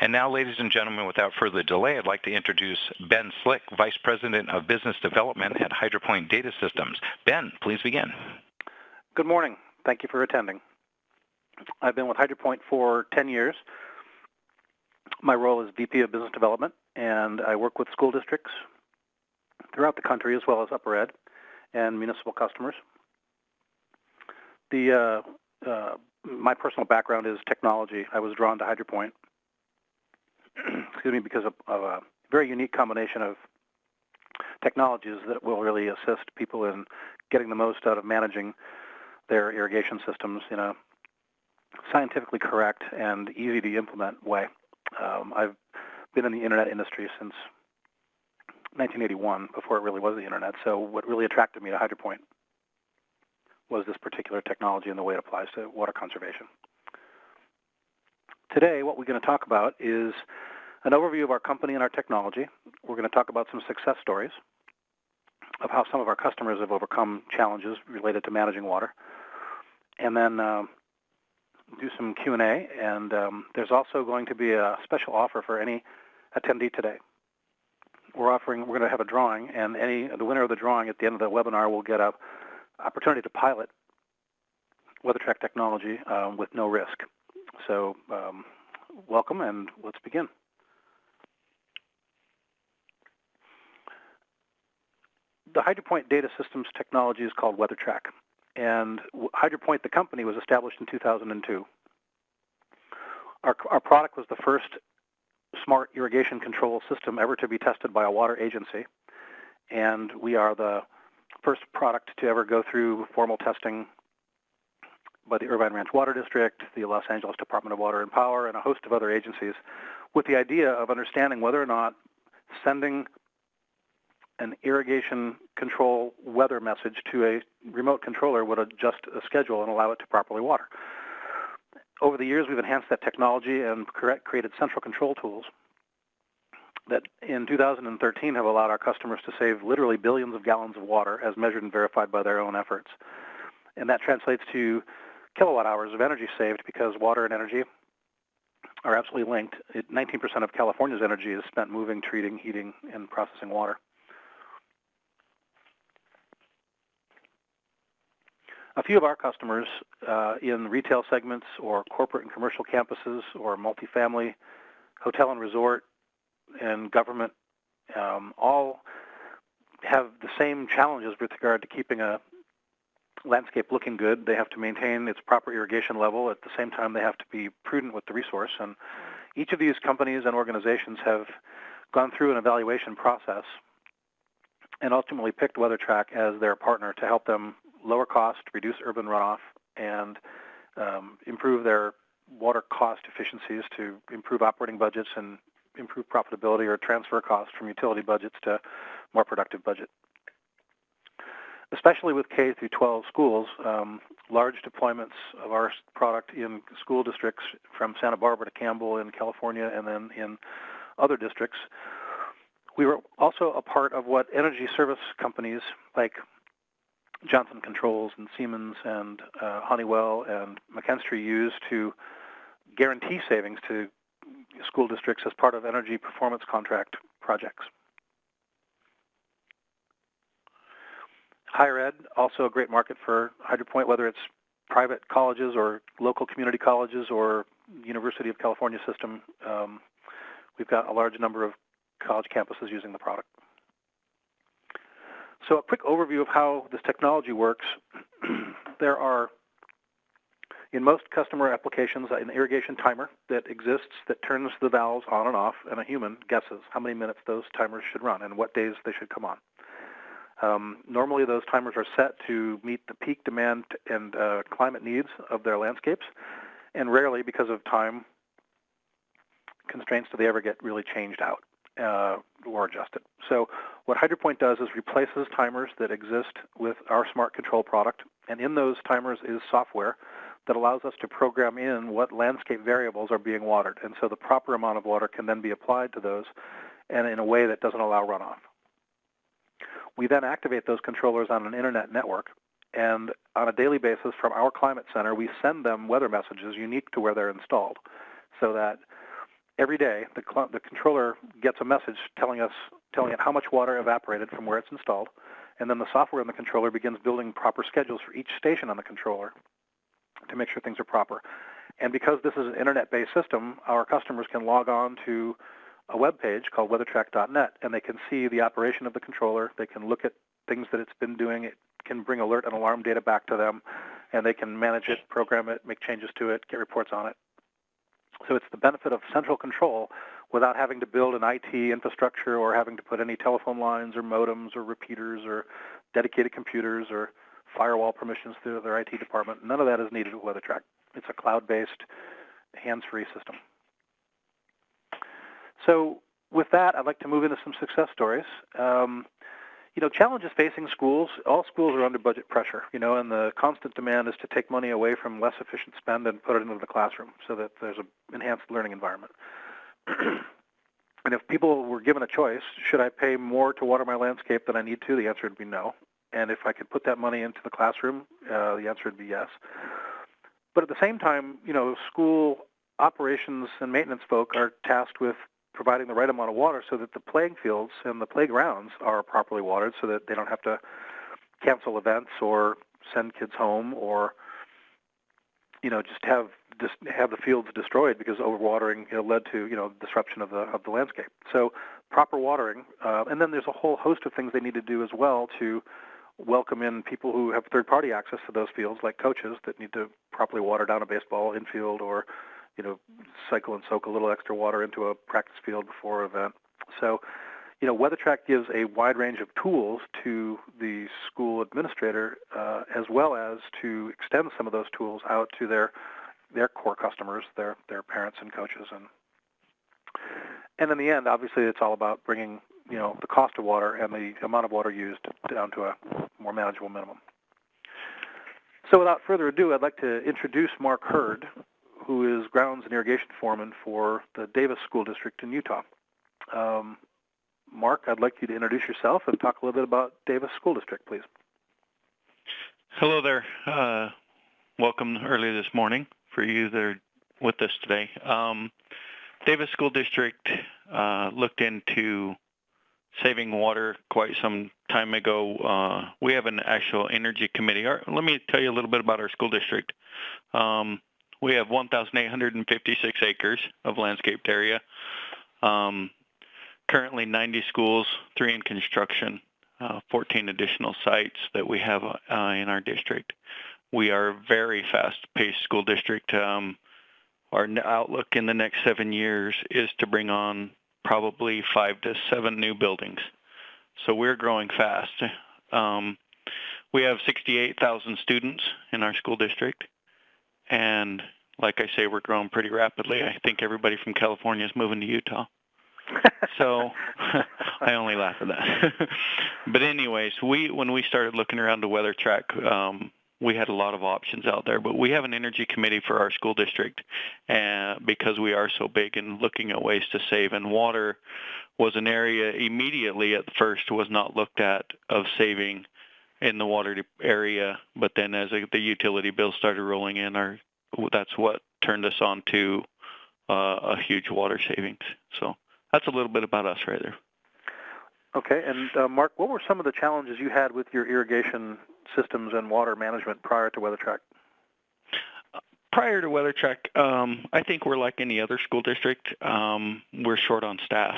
And now, ladies and gentlemen, without further delay, I'd like to introduce Ben Slick, Vice President of Business Development at HydroPoint Data Systems. Ben, please begin. Good morning. Thank you for attending. I've been with HydroPoint for 10 years. My role is VP of Business Development, and I work with school districts throughout the country as well as upper ed and municipal customers. My personal background is technology. I was drawn to HydroPoint because of a very unique combination of technologies that will really assist people in getting the most out of managing their irrigation systems in a scientifically correct and easy to implement way. I've been in the internet industry since 1981, before it really was the internet. So what really attracted me to HydroPoint was this particular technology and the way it applies to water conservation. Today, what we're going to talk about is an overview of our company and our technology. We're going to talk about some success stories of how some of our customers have overcome challenges related to managing water, and then do some Q&A. And there's also going to be a special offer for any attendee today. We're going to have a drawing, and the winner of the drawing at the end of the webinar will get an opportunity to pilot WeatherTRAK technology with no risk. So welcome, and let's begin. The HydroPoint Data Systems technology is called WeatherTRAK, and HydroPoint, the company, was established in 2002. Our product was the first smart irrigation control system ever to be tested by a water agency, and we are the first product to ever go through formal testing by the Irvine Ranch Water District, the Los Angeles Department of Water and Power, and a host of other agencies, with the idea of understanding whether or not sending an irrigation control weather message to a remote controller would adjust a schedule and allow it to properly water. Over the years, we've enhanced that technology and created central control tools that in 2013 have allowed our customers to save literally billions of gallons of water as measured and verified by their own efforts. And that translates to kilowatt hours of energy saved, because water and energy are absolutely linked. 19% of California's energy is spent moving, treating, heating, and processing water. A few of our customers in retail segments or corporate and commercial campuses or multifamily, hotel and resort, and government all have the same challenges with regard to keeping a landscape looking good. They have to maintain its proper irrigation level. At the same time, they have to be prudent with the resource. And each of these companies and organizations have gone through an evaluation process and ultimately picked WeatherTRAK as their partner to help them lower cost, reduce urban runoff, and improve their water cost efficiencies to improve operating budgets and improve profitability, or transfer costs from utility budgets to more productive budget. Especially with K through 12 schools, large deployments of our product in school districts from Santa Barbara to Campbell in California, and then in other districts. We were also a part of what energy service companies like Johnson Controls and Siemens and Honeywell and McKinstry use to guarantee savings to school districts as part of energy performance contract projects. Higher ed, also a great market for HydroPoint, whether it's private colleges or local community colleges or University of California system. We've got a large number of college campuses using the product. So a quick overview of how this technology works. There are, in most customer applications, an irrigation timer that exists that turns the valves on and off, and a human guesses how many minutes those timers should run and what days they should come on. Normally, those timers are set to meet the peak demand and climate needs of their landscapes, and rarely, because of time constraints, do they ever get really changed out or adjusted. So what HydroPoint does is replaces timers that exist with our smart control product, and in those timers is software that allows us to program in what landscape variables are being watered, and so the proper amount of water can then be applied to those, and in a way that doesn't allow runoff. We then activate those controllers on an internet network, and on a daily basis from our climate center, we send them weather messages unique to where they're installed, so that every day, the controller gets a message telling it how much water evaporated from where it's installed, and then the software in the controller begins building proper schedules for each station on the controller to make sure things are proper. And because this is an internet-based system, our customers can log on to a web page called WeatherTRAK.net, and they can see the operation of the controller. They can look at things that it's been doing. It can bring alert and alarm data back to them, and they can manage it, program it, make changes to it, get reports on it. So it's the benefit of central control without having to build an IT infrastructure or having to put any telephone lines or modems or repeaters or dedicated computers or firewall permissions through their IT department. None of that is needed with WeatherTRAK. It's a cloud-based, hands-free system. So with that, I'd like to move into some success stories. Challenges facing schools. All schools are under budget pressure, and the constant demand is to take money away from less efficient spend and put it into the classroom so that there's an enhanced learning environment. And if people were given a choice, should I pay more to water my landscape than I need to? The answer would be no. And if I could put that money into the classroom, the answer would be yes. But at the same time, school operations and maintenance folk are tasked with providing the right amount of water so that the playing fields and the playgrounds are properly watered so that they don't have to cancel events or send kids home or, just have the fields destroyed because overwatering led to, disruption of the landscape. So proper watering, and then there's a whole host of things they need to do as well to welcome in people who have third-party access to those fields, like coaches that need to properly water down a baseball infield or cycle and soak a little extra water into a practice field before an event. So, WeatherTRAK gives a wide range of tools to the school administrator, as well as to extend some of those tools out to their core customers, their parents and coaches. And in the end, obviously, it's all about bringing, the cost of water and the amount of water used down to a more manageable minimum. So without further ado, I'd like to introduce Mark Hurd, who is grounds and irrigation foreman for the Davis School District in Utah. Mark, I'd like you to introduce yourself and talk a little bit about Davis School District, please. Hello there. Welcome early this morning for you that are with us today. Davis School District looked into saving water quite some time ago. We have an actual energy committee. Let me tell you a little bit about our school district. We have 1,856 acres of landscaped area. Currently 90 schools, 3 in construction, 14 additional sites that we have in our district. We are a very fast-paced school district. Our outlook in the next 7 years is to bring on probably 5 to 7 new buildings. So we're growing fast. We have 68,000 students in our school district. And like I say, we're growing pretty rapidly. I think everybody from California is moving to Utah. So I only laugh at that. But anyways, when we started looking around to WeatherTRAK, we had a lot of options out there. But we have an energy committee for our school district because we are so big and looking at ways to save. And water was an area immediately at first was not looked at of saving in the water area. But then as the utility bills started rolling in, that's what turned us on to a huge water savings. So that's a little bit about us right there. Okay, and Mark, what were some of the challenges you had with your irrigation systems and water management prior to WeatherTRAK? Prior to WeatherTRAK, I think we're like any other school district. We're short on staff.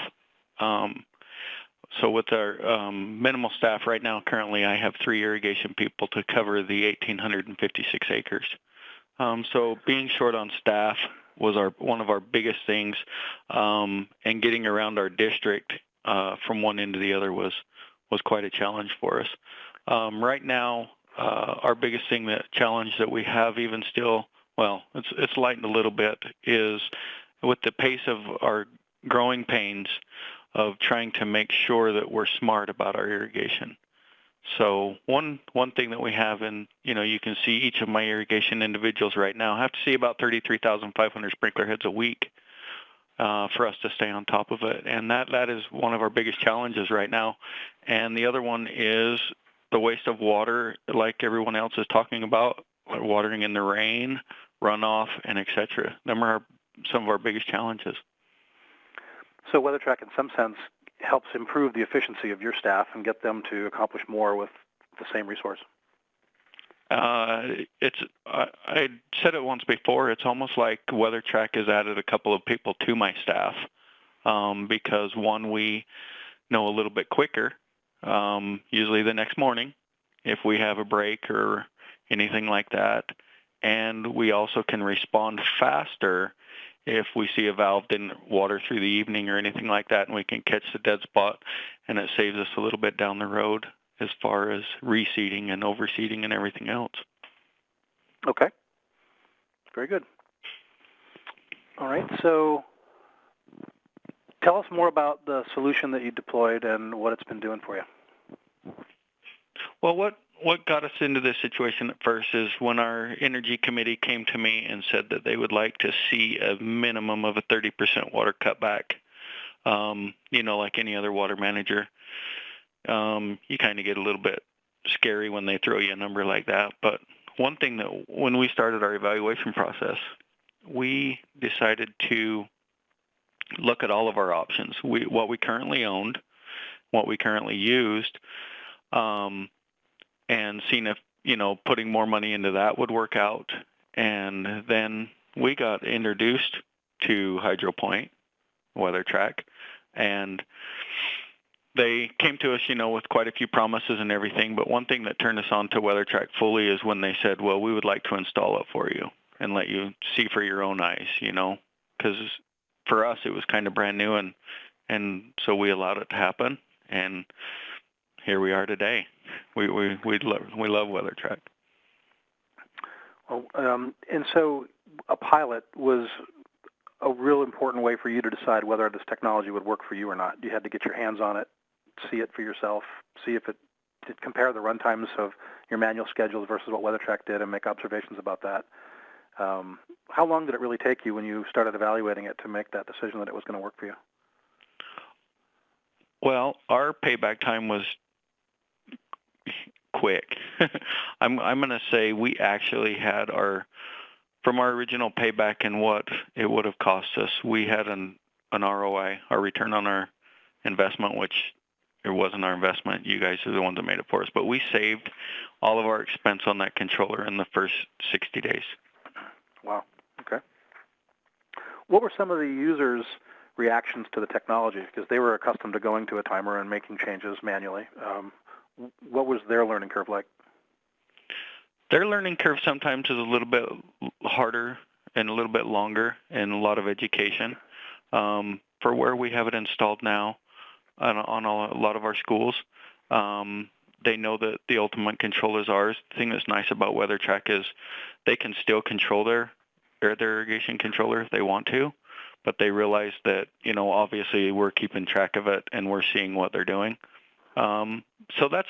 So with our minimal staff right now, currently I have 3 irrigation people to cover the 1,856 acres. So being short on staff was one of our biggest things, and getting around our district from one end to the other was quite a challenge for us. Right now, our biggest challenge that we have even still, well, it's lightened a little bit, is with the pace of our growing pains of trying to make sure that we're smart about our irrigation. So one thing that we have, and you can see each of my irrigation individuals right now have to see about 33,500 sprinkler heads a week for us to stay on top of it, and that is one of our biggest challenges right now. And the other one is the waste of water, like everyone else is talking about, watering in the rain, runoff, and etc. Them are some of our biggest challenges. So WeatherTRAK, in some sense, helps improve the efficiency of your staff and get them to accomplish more with the same resource. I said it once before. It's almost like WeatherTRAK has added a couple of people to my staff because one, we know a little bit quicker, usually the next morning, if we have a break or anything like that, and we also can respond faster if we see a valve didn't water through the evening or anything like that, and we can catch the dead spot, and it saves us a little bit down the road as far as reseeding and overseeding and everything else. Okay. Very good. All right. So tell us more about the solution that you deployed and what it's been doing for you. Well, what got us into this situation at first is when our energy committee came to me and said that they would like to see a minimum of a 30% water cutback. Like any other water manager, you kind of get a little bit scary when they throw you a number like that. But one thing that when we started our evaluation process, we decided to look at all of our options, what we currently owned, what we currently used, and seeing if, putting more money into that would work out. And then we got introduced to HydroPoint, WeatherTRAK, and they came to us, with quite a few promises and everything. But one thing that turned us on to WeatherTRAK fully is when they said, well, we would like to install it for you and let you see for your own eyes, because for us it was kind of brand new, and so we allowed it to happen, and here we are today. We love WeatherTRAK. Well, and so a pilot was a real important way for you to decide whether this technology would work for you or not. You had to get your hands on it, see it for yourself, see if it did, compare the run times of your manual schedules versus what WeatherTRAK did, and make observations about that. How long did it really take you when you started evaluating it to make that decision that it was going to work for you? Well, our payback time was quick. I'm going to say we actually had from our original payback and what it would have cost us, we had an ROI, our return on our investment, which it wasn't our investment. You guys are the ones that made it for us. But we saved all of our expense on that controller in the first 60 days. Wow. Okay. What were some of the users' reactions to the technology? Because they were accustomed to going to a timer and making changes manually. What was their learning curve like? Their learning curve sometimes is a little bit harder and a little bit longer and a lot of education. For where we have it installed now on a lot of our schools, they know that the ultimate control is ours. The thing that's nice about WeatherTRAK is they can still control their irrigation controller if they want to, but they realize that, obviously we're keeping track of it and we're seeing what they're doing. So that's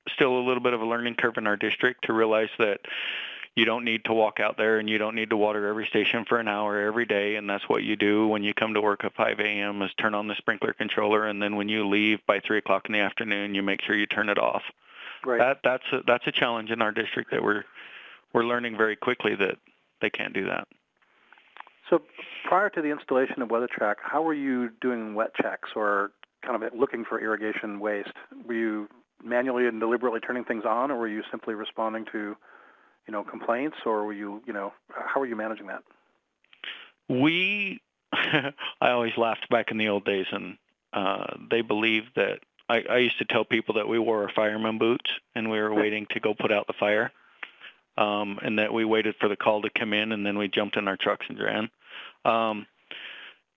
still a little bit of a learning curve in our district to realize that you don't need to walk out there and you don't need to water every station for an hour every day, and that's what you do when you come to work at 5 a.m. is turn on the sprinkler controller, and then when you leave by 3 o'clock in the afternoon, you make sure you turn it off. Right. That's a challenge in our district that we're learning very quickly that they can't do that. So prior to the installation of WeatherTRAK, how were you doing wet checks or kind of looking for irrigation waste? Were you manually and deliberately turning things on, or were you simply responding to, complaints, or were you, how were you managing that? I always laughed back in the old days, and they believed that I used to tell people that we wore our fireman boots and we were waiting to go put out the fire, and that we waited for the call to come in and then we jumped in our trucks and ran.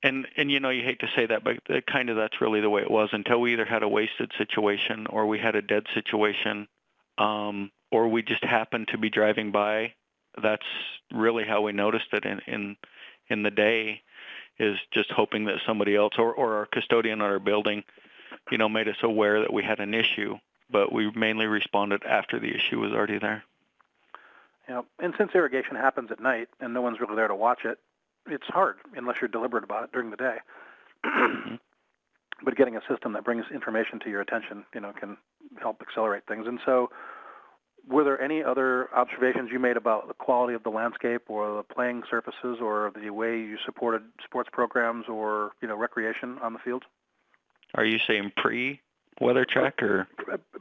And you hate to say that, but that's really the way it was until we either had a wasted situation or we had a dead situation, or we just happened to be driving by. That's really how we noticed it in the day, is just hoping that somebody else or our custodian at our building, made us aware that we had an issue. But we mainly responded after the issue was already there. Yeah, and since irrigation happens at night and no one's really there to watch it, it's hard unless you're deliberate about it during the day. Mm-hmm. But getting a system that brings information to your attention, can help accelerate things. And so Were there any other observations you made about the quality of the landscape or the playing surfaces or the way you supported sports programs or, recreation on the field? Are you saying pre-WeatherTRAK or?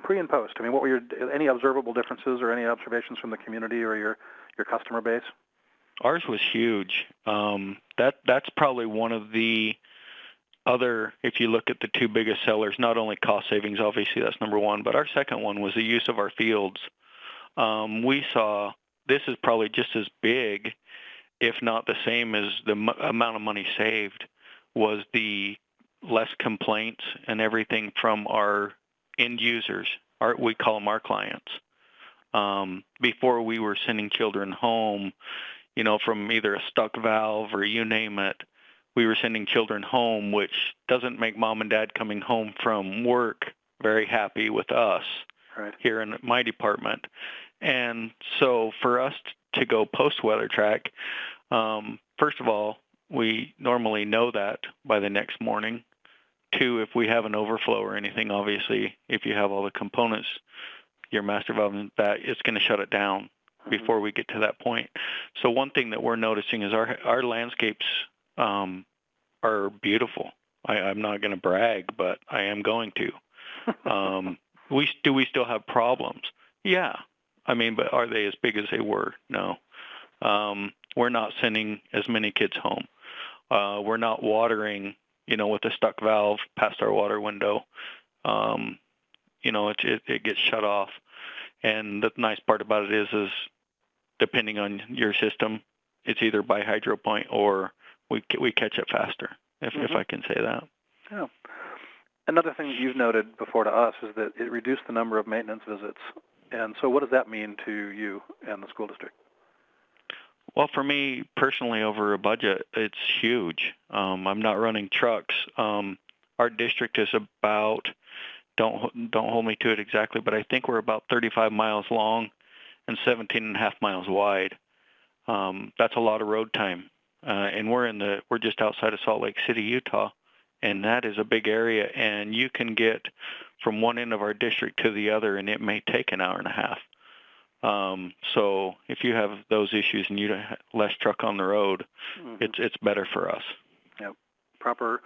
Pre and post. I mean, what were any observable differences or any observations from the community or your customer base? Ours was huge. That's probably one of the other, if you look at the two biggest sellers, not only cost savings, obviously that's number one, but our second one was the use of our fields. We saw this is probably just as big, if not the same as the amount of money saved, was the less complaints and everything from our end users. We call them our clients. Before we were sending children home, from either a stuck valve or you name it, we were sending children home, which doesn't make mom and dad coming home from work very happy with us here in my department. And so for us to go post-WeatherTRAK, first of all, we normally know that by the next morning. Two, if we have an overflow or anything, obviously, if you have all the components, your master valve, that it's going to shut it down before we get to that point. So one thing that we're noticing is our landscapes are beautiful. I'm not going to brag, but I am going to. We still have problems? Yeah. I mean, but are they as big as they were? No. We're not sending as many kids home. We're not watering, with a stuck valve past our water window. It gets shut off. And the nice part about it is depending on your system, it's either by HydroPoint or we catch it faster, if I can say that. Yeah. Another thing that you've noted before to us is that it reduced the number of maintenance visits. And so what does that mean to you and the school district? Well, for me personally, over a budget, it's huge. I'm not running trucks. Our district is about, don't hold me to it exactly, but I think we're about 35 miles long and 17 and a half miles wide. That's a lot of road time. And we're just outside of Salt Lake City, Utah, and that is a big area. And you can get from one end of our district to the other, and it may take an hour and a half. So if you have those issues and you don't have less truck on the road, it's better for us. Yeah, proper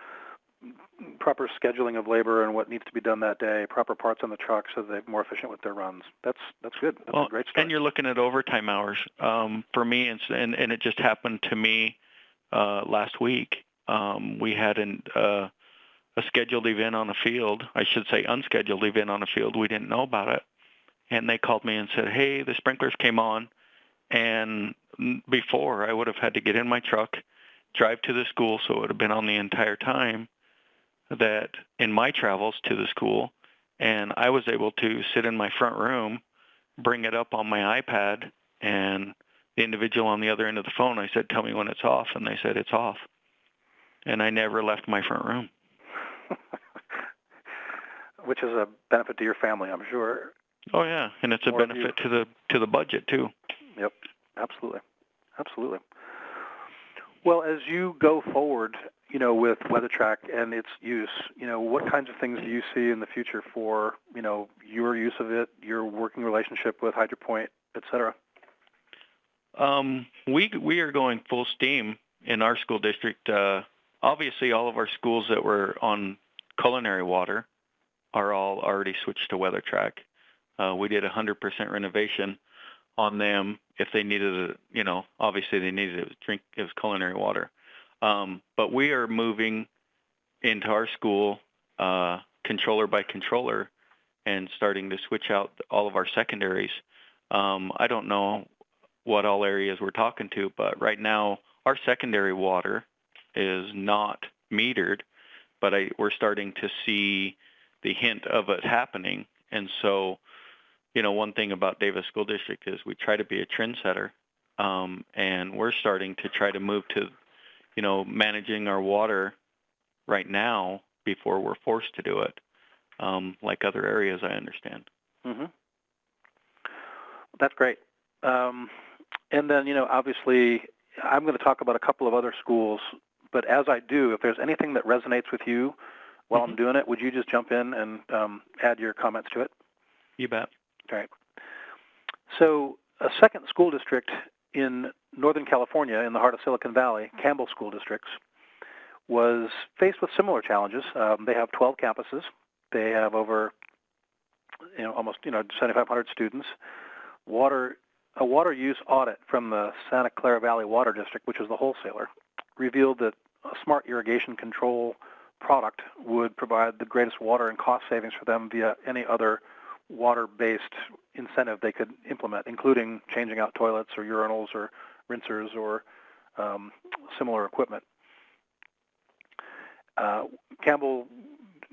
scheduling of labor and what needs to be done that day, proper parts on the truck so they're more efficient with their runs. That's good. That's a great story. And you're looking at overtime hours. For me, and it just happened to me last week. We had a scheduled event on a field. I should say unscheduled event on a field. We didn't know about it. And they called me and said, hey, the sprinklers came on. And before, I would have had to get in my truck, drive to the school, so it would have been on the entire time that in my travels to the school. And I was able to sit in my front room, bring it up on my iPad, and the individual on the other end of the phone, I said, tell me when it's off. And they said, it's off. And I never left my front room. Which is a benefit to your family, I'm sure. Oh yeah, and it's a benefit to the budget too. Yep, absolutely. Well, as you go forward, with WeatherTRAK and its use, what kinds of things do you see in the future for, your use of it, your working relationship with HydroPoint, et cetera? We are going full steam in our school district. Obviously, all of our schools that were on culinary water are all already switched to WeatherTRAK. We did 100% renovation on them. If they needed obviously they needed to drink, it was culinary water. But we are moving into our school controller by controller and starting to switch out all of our secondaries. I don't know what all areas we're talking to, but right now our secondary water is not metered, but we're starting to see the hint of it happening. And so, one thing about Davis School District is we try to be a trendsetter, and we're starting to try to move to, managing our water right now before we're forced to do it, like other areas, I understand. Mm-hmm. That's great. And then, obviously, I'm going to talk about a couple of other schools, but as I do, if there's anything that resonates with you while I'm doing it, would you just jump in and add your comments to it? You bet. All right. So a second school district in Northern California, in the heart of Silicon Valley, Campbell School Districts, was faced with similar challenges. They have 12 campuses. They have over, almost 7,500 students. A water use audit from the Santa Clara Valley Water District, which is the wholesaler, revealed that a smart irrigation control product would provide the greatest water and cost savings for them via any other water-based incentive they could implement, including changing out toilets or urinals or rinsers or similar equipment. Campbell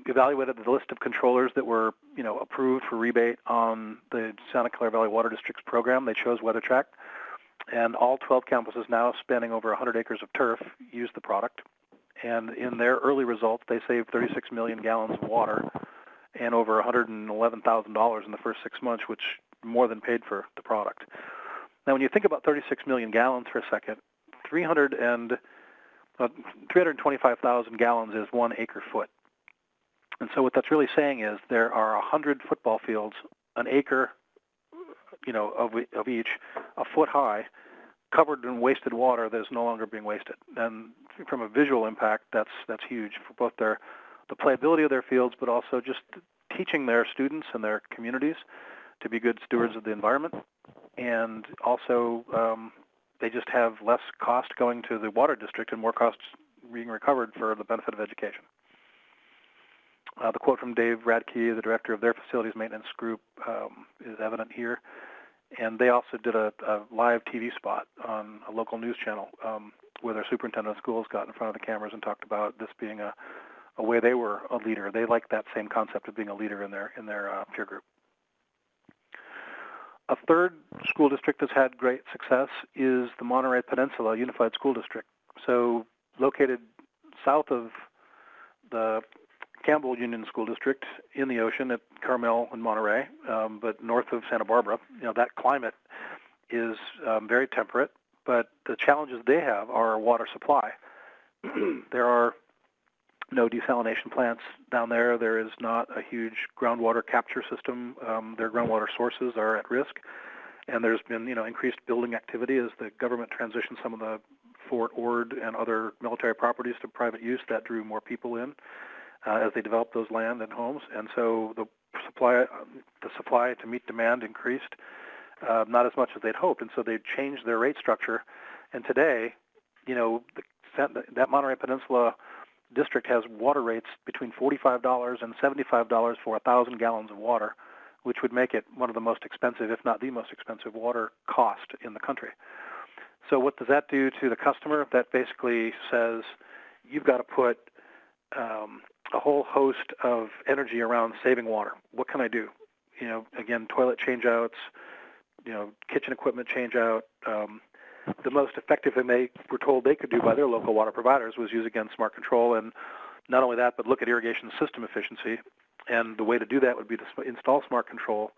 evaluated the list of controllers that were, approved for rebate on the Santa Clara Valley Water District's program. They chose WeatherTRAK, and all 12 campuses now spanning over 100 acres of turf use the product. And in their early results, they saved 36 million gallons of water and over $111,000 in the first 6 months, which more than paid for the product. Now, when you think about 36 million gallons for a second, 325,000 gallons is 1 acre foot. And so what that's really saying is there are 100 football fields, an acre, of each, a foot high, covered in wasted water that is no longer being wasted. And from a visual impact, that's huge for both the playability of their fields, but also just teaching their students and their communities to be good stewards of the environment. And also, they just have less cost going to the water district and more costs being recovered for the benefit of education. The quote from Dave Radke, the director of their facilities maintenance group, is evident here. And they also did a live TV spot on a local news channel where their superintendent of schools got in front of the cameras and talked about this being a way they were a leader. They like that same concept of being a leader in their peer group. A third school district that's had great success is the Monterey Peninsula Unified School District. So located south of the Campbell Union School District in the ocean at Carmel and Monterey, but north of Santa Barbara, that climate is very temperate, but the challenges they have are water supply. There are no desalination plants down there. There is not a huge groundwater capture system. Their groundwater sources are at risk, and there's been increased building activity as the government transitioned some of the Fort Ord and other military properties to private use. That drew more people in as they developed those land and homes, and so the supply to meet demand increased, not as much as they'd hoped, and so they changed their rate structure. And today, that Monterey Peninsula district has water rates between $45 and $75 for 1,000 gallons of water, which would make it one of the most expensive, if not the most expensive, water cost in the country. So what does that do to the customer? That basically says you've got to put a whole host of energy around saving water. What can I do? Again, toilet change-outs, kitchen equipment change-out. The most effective thing they were told they could do by their local water providers was use, again, smart control, and not only that, but look at irrigation system efficiency. And the way to do that would be to install smart control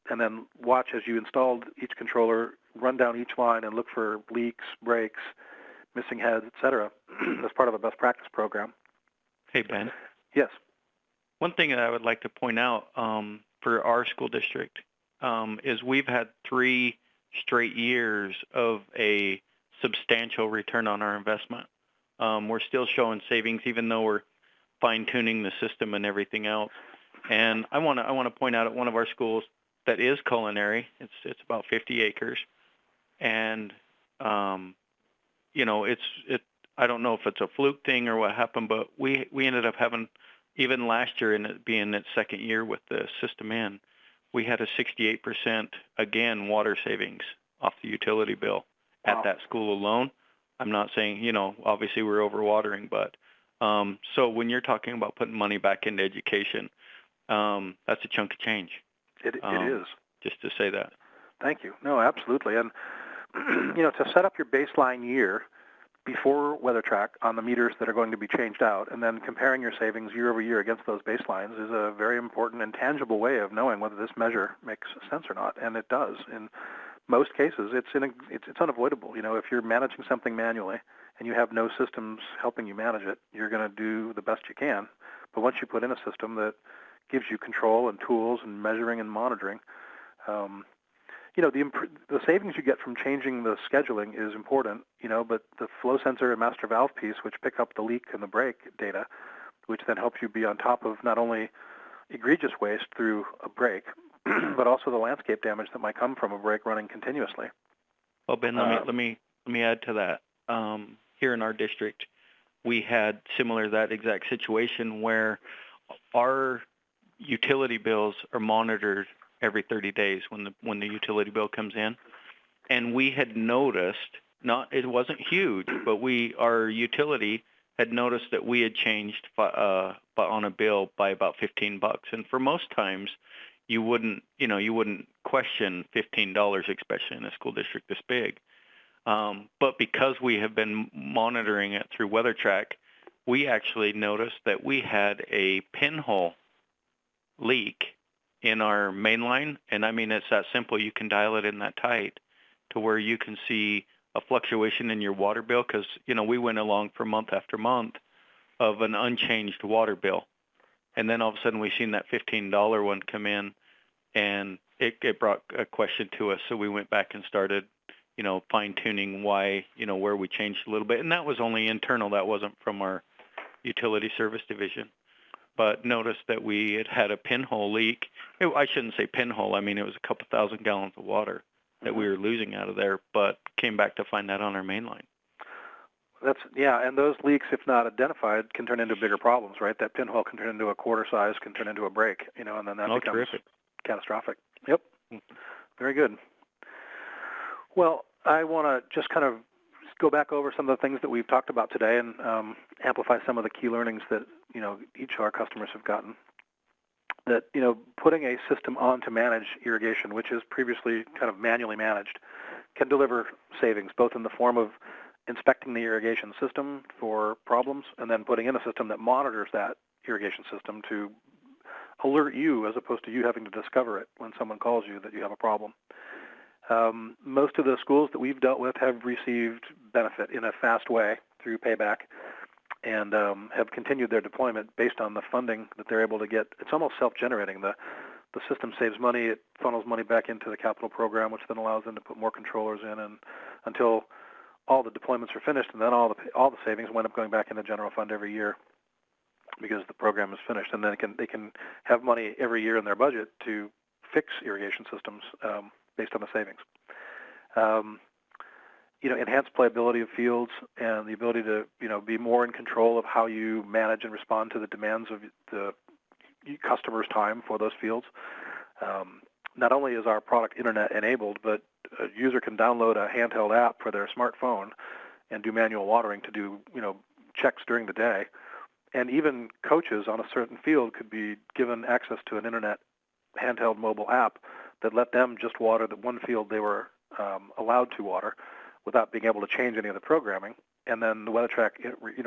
and then watch as you installed each controller, run down each line and look for leaks, breaks, missing heads, etc. As part of a best practice program. Hey, Ben. Yes. One thing that I would like to point out for our school district is we've had 3 straight years of a substantial return on our investment. We're still showing savings, even though we're fine-tuning the system and everything else. And I want to point out at one of our schools that is culinary. It's about 50 acres, and I don't know if it's a fluke thing or what happened, but we ended up having, even last year, and it being its second year with the system in, we had a 68%, again, water savings off the utility bill at that school alone. I'm not saying, obviously we're overwatering, but so when you're talking about putting money back into education, that's a chunk of change. It is. Just to say that. Thank you. No, absolutely. And, to set up your baseline year before WeatherTRAK on the meters that are going to be changed out, and then comparing your savings year over year against those baselines is a very important and tangible way of knowing whether this measure makes sense or not, and it does. In most cases, it's unavoidable. If you're managing something manually and you have no systems helping you manage it, you're going to do the best you can. But once you put in a system that gives you control and tools and measuring and monitoring, the savings you get from changing the scheduling is important, but the flow sensor and master valve piece, which pick up the leak and the break data, which then helps you be on top of not only egregious waste through a break, but also the landscape damage that might come from a break running continuously. Well, Ben, let me add to that. Here in our district, we had that exact situation where our utility bills are monitored every 30 days when the utility bill comes in, and we had noticed, it wasn't huge, but our utility had noticed that we had changed on a bill by about $15, and for most times you wouldn't question $15, especially in a school district this big. But because we have been monitoring it through WeatherTRAK, we actually noticed that we had a pinhole leak in our main line. And I mean, it's that simple. You can dial it in that tight to where you can see a fluctuation in your water bill, because, we went along for month after month of an unchanged water bill. And then all of a sudden we seen that $15 one come in, and it brought a question to us. So we went back and started fine-tuning why, where we changed a little bit. And that was only internal. That wasn't from our utility service division. But noticed that we had a pinhole leak. I shouldn't say pinhole. I mean, it was a couple thousand gallons of water that we were losing out of there, but came back to find that on our main line. And those leaks, if not identified, can turn into bigger problems, right? That pinhole can turn into a quarter size, can turn into a break, and then that becomes terrific. Catastrophic. Yep. Very good. Well, I want to just kind of go back over some of the things that we've talked about today and amplify some of the key learnings that, each of our customers have gotten. That, putting a system on to manage irrigation, which is previously kind of manually managed, can deliver savings, both in the form of inspecting the irrigation system for problems and then putting in a system that monitors that irrigation system to alert you, as opposed to you having to discover it when someone calls you that you have a problem. Most of the schools that we've dealt with have received benefit in a fast way through payback, and have continued their deployment based on the funding that they're able to get. It's almost self-generating. The system saves money. It funnels money back into the capital program, which then allows them to put more controllers in, and until all the deployments are finished, and then all the savings wind up going back in the general fund every year because the program is finished, and then they can have money every year in their budget to fix irrigation systems based on the savings. Enhanced playability of fields and the ability to, be more in control of how you manage and respond to the demands of the customer's time for those fields. Not only is our product internet enabled, but a user can download a handheld app for their smartphone and do manual watering to do, checks during the day. And even coaches on a certain field could be given access to an internet handheld mobile app that let them just water the one field they were allowed to water without being able to change any of the programming. And then the WeatherTRAK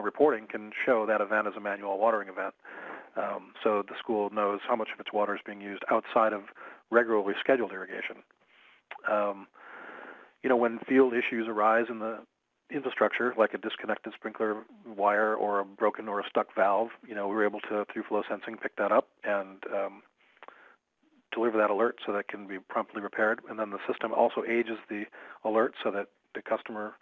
reporting can show that event as a manual watering event. So the school knows how much of its water is being used outside of regularly scheduled irrigation. When field issues arise in the infrastructure, like a disconnected sprinkler wire or a broken or a stuck valve, we were able to, through flow sensing, pick that up and deliver that alert so that it can be promptly repaired. And then the system also ages the alert so that the customer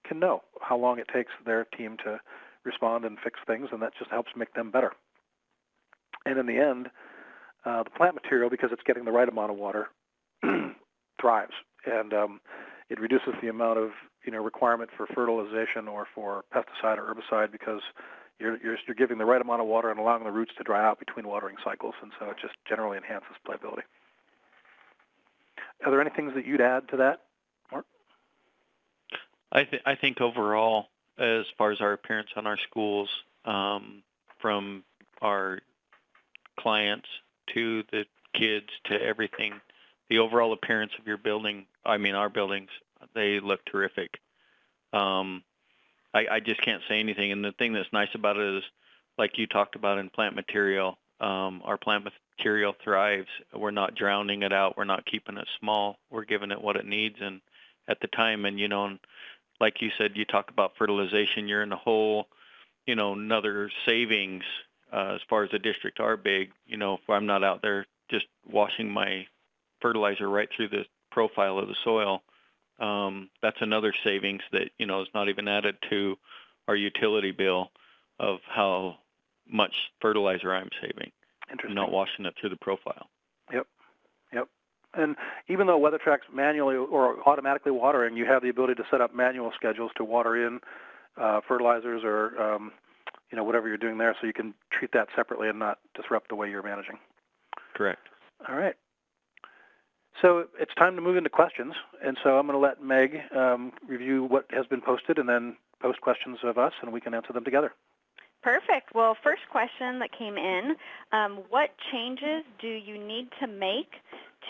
can know how long it takes their team to respond and fix things, and that just helps make them better. And in the end, the plant material, because it's getting the right amount of water, thrives, and it reduces the amount of requirement for fertilization or for pesticide or herbicide, because you're giving the right amount of water and allowing the roots to dry out between watering cycles, and so it just generally enhances playability. Are there any things that you'd add to that, Mark? I think overall, as far as our appearance on our schools, from our clients to the kids to everything, the overall appearance of your building, our buildings, they look terrific. I just can't say anything. And the thing that's nice about it is, like you talked about in plant material, our plant material thrives. We're not drowning it out. We're not keeping it small. We're giving it what it needs and at the time. And, like you said, you talk about fertilization, you're in a whole, another savings as far as the district are big. If I'm not out there just washing my fertilizer right through the profile of the soil, that's another savings that, is not even added to our utility bill of how much fertilizer I'm saving. Interesting. Not washing it through the profile. Yep. And even though WeatherTRAK's manually or automatically watering, you have the ability to set up manual schedules to water in fertilizers or whatever you're doing there, so you can treat that separately and not disrupt the way you're managing. Correct. All right. So it's time to move into questions, and so I'm going to let Meg review what has been posted and then post questions of us, and we can answer them together. Perfect. Well, first question that came in, what changes do you need to make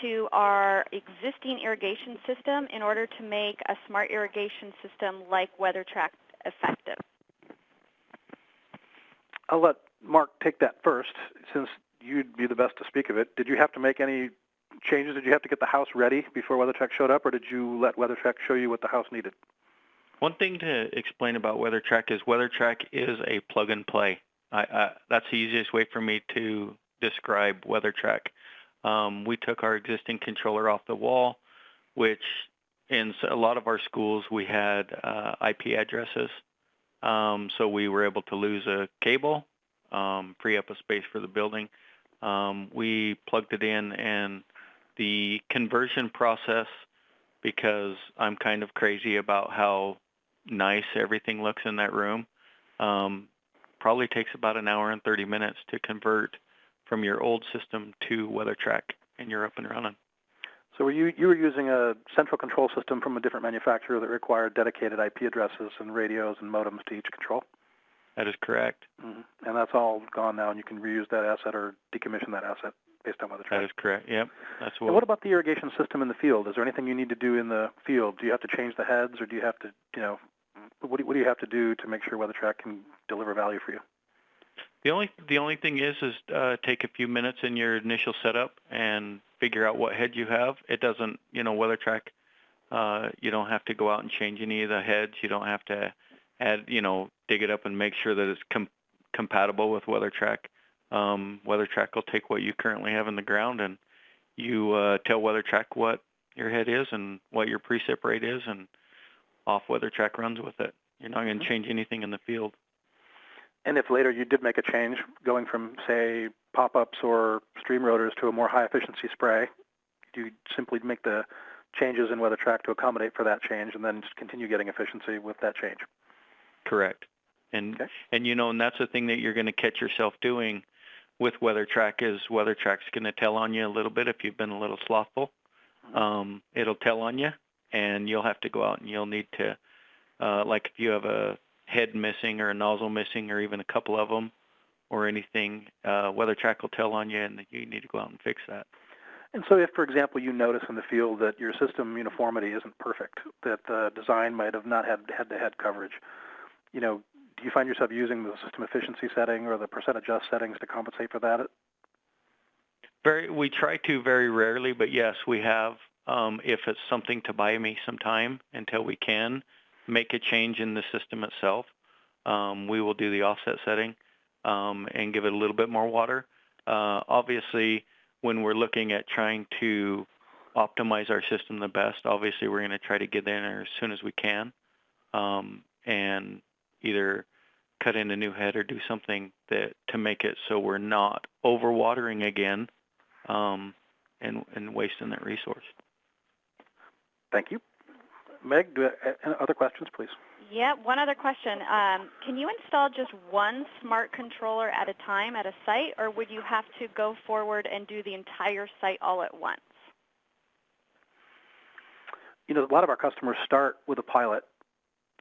to our existing irrigation system in order to make a smart irrigation system like WeatherTRAK effective? I'll let Mark take that first, since you'd be the best to speak of it. Did you have to make any changes? Did you have to get the house ready before WeatherTRAK showed up, or did you let WeatherTRAK show you what the house needed? One thing to explain about WeatherTRAK is WeatherTRAK is a plug and play. That's the easiest way for me to describe WeatherTRAK. We took our existing controller off the wall, which in a lot of our schools we had IP addresses. So we were able to lose a cable, free up a space for the building. We plugged it in, and the conversion process, because I'm kind of crazy about how nice everything looks in that room, probably takes about an hour and 30 minutes to convert from your old system to WeatherTRAK, and you're up and running. So you were using a central control system from a different manufacturer that required dedicated IP addresses and radios and modems to each control? That is correct. Mm-hmm. And that's all gone now, and you can reuse that asset or decommission that asset based on WeatherTRAK? That is correct, yep. That's And what about the irrigation system in the field? Is there anything you need to do in the field? Do you have to change the heads, or do you have to, what do you have to do to make sure WeatherTRAK can deliver value for you? The only thing is take a few minutes in your initial setup and figure out what head you have. It doesn't, WeatherTRAK, you don't have to go out and change any of the heads. You don't have to add, dig it up and make sure that it's compatible with WeatherTRAK. WeatherTRAK will take what you currently have in the ground, and you tell WeatherTRAK what your head is and what your precip rate is, and off WeatherTRAK runs with it. You're not going to change anything in the field. And if later you did make a change, going from, say, pop-ups or stream rotors to a more high-efficiency spray, do you simply make the changes in WeatherTRAK to accommodate for that change and then just continue getting efficiency with that change? Correct. And that's the thing that you're going to catch yourself doing with WeatherTRAK is WeatherTRAK's going to tell on you a little bit if you've been a little slothful. It'll tell on you, and you'll have to go out and you'll need to, like if you have a head missing or a nozzle missing or even a couple of them or anything, WeatherTRAK will tell on you, and you need to go out and fix that. And so if, for example, you notice in the field that your system uniformity isn't perfect, that the design might have not had head-to-head coverage, do you find yourself using the system efficiency setting or the percent adjust settings to compensate for that? We try to very rarely, but yes, we have. If it's something to buy me some time until we can make a change in the system itself, we will do the offset setting and give it a little bit more water. Obviously, when we're looking at trying to optimize our system the best, obviously we're going to try to get in there as soon as we can and either cut in a new head or do something to make it so we're not overwatering again and wasting that resource. Thank you. Meg, other questions, please? Yeah, one other question. Can you install just one smart controller at a time at a site, or would you have to go forward and do the entire site all at once? A lot of our customers start with a pilot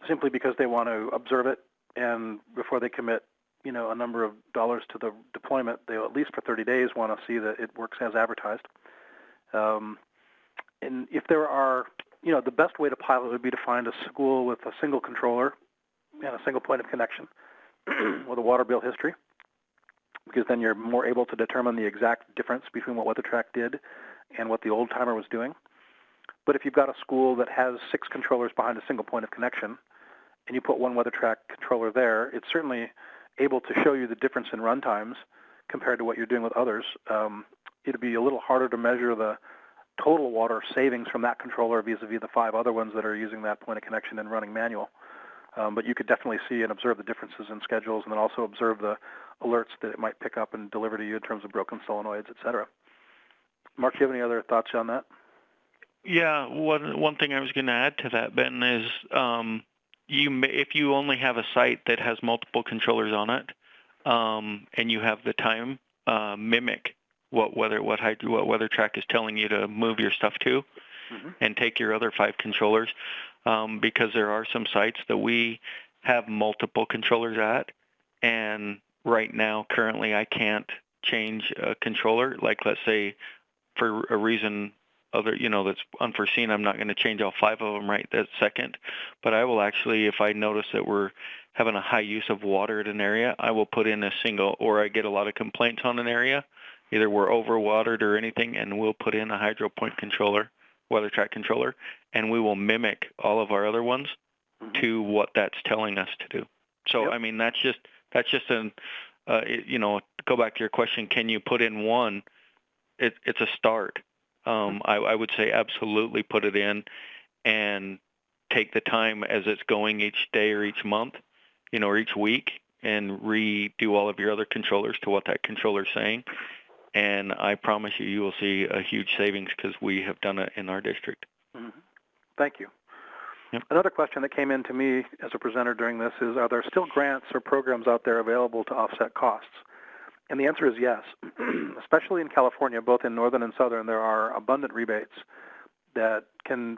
simply because they want to observe it, and before they commit, a number of dollars to the deployment, they'll at least for 30 days want to see that it works as advertised. And if there are, the best way to pilot would be to find a school with a single controller and a single point of connection with a water bill history, because then you're more able to determine the exact difference between what WeatherTRAK did and what the old timer was doing. But if you've got a school that has 6 controllers behind a single point of connection, and you put one WeatherTRAK controller there, it's certainly able to show you the difference in run times compared to what you're doing with others. It'd be a little harder to measure the total water savings from that controller vis-a-vis the 5 other ones that are using that point of connection and running manual. But you could definitely see and observe the differences in schedules, and then also observe the alerts that it might pick up and deliver to you in terms of broken solenoids, et cetera. Mark, do you have any other thoughts on that? Yeah, one thing I was going to add to that, Ben, is if you only have a site that has multiple controllers on it, and you have the time, mimic what WeatherTRAK is telling you to move your stuff to, and take your other 5 controllers, because there are some sites that we have multiple controllers at, and right now, currently, I can't change a controller. Like, let's say, for a reason that's unforeseen, I'm not going to change all 5 of them right that second. But I will actually, if I notice that we're having a high use of water at an area, I will put in a single, or I get a lot of complaints on an area, either we're overwatered or anything, and we'll put in a HydroPoint controller, WeatherTRAK controller, and we will mimic all of our other ones to what that's telling us to do. So, I mean, that's just go back to your question, can you put in one? It's a start. I would say absolutely put it in and take the time as it's going each day or each month, or each week, and redo all of your other controllers to what that controller is saying. And I promise you will see a huge savings because we have done it in our district. Thank you. Yep. Another question that came in to me as a presenter during this is, are there still grants or programs out there available to offset costs? And the answer is yes. Especially in California, both in northern and southern, there are abundant rebates that can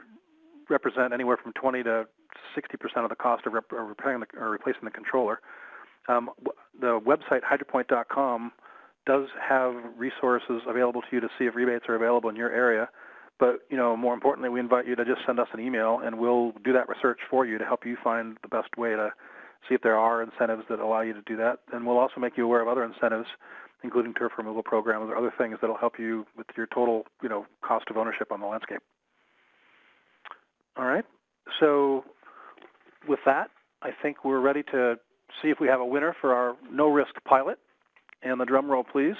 represent anywhere from 20 to 60% of the cost of repairing or replacing the controller. The website hydropoint.com does have resources available to you to see if rebates are available in your area. But, more importantly, we invite you to just send us an email, and we'll do that research for you to help you find the best way to see if there are incentives that allow you to do that. And we'll also make you aware of other incentives, including turf removal programs or other things that will help you with your total, cost of ownership on the landscape. All right. So with that, I think we're ready to see if we have a winner for our no-risk pilot. And the drum roll, please.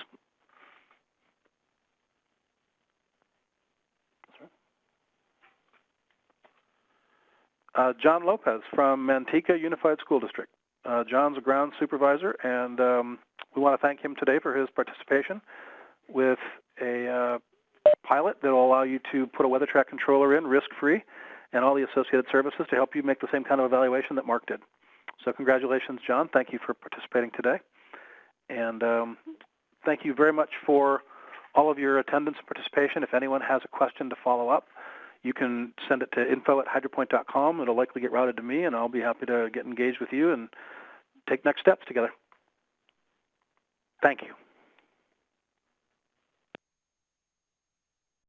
John Lopez from Manteca Unified School District. John's a ground supervisor, and we want to thank him today for his participation with a pilot that will allow you to put a WeatherTRAK controller in risk-free and all the associated services to help you make the same kind of evaluation that Mark did. So congratulations, John. Thank you for participating today. And thank you very much for all of your attendance and participation. If anyone has a question to follow up, you can send it to info@hydropoint.com. It'll likely get routed to me, and I'll be happy to get engaged with you and take next steps together. Thank you.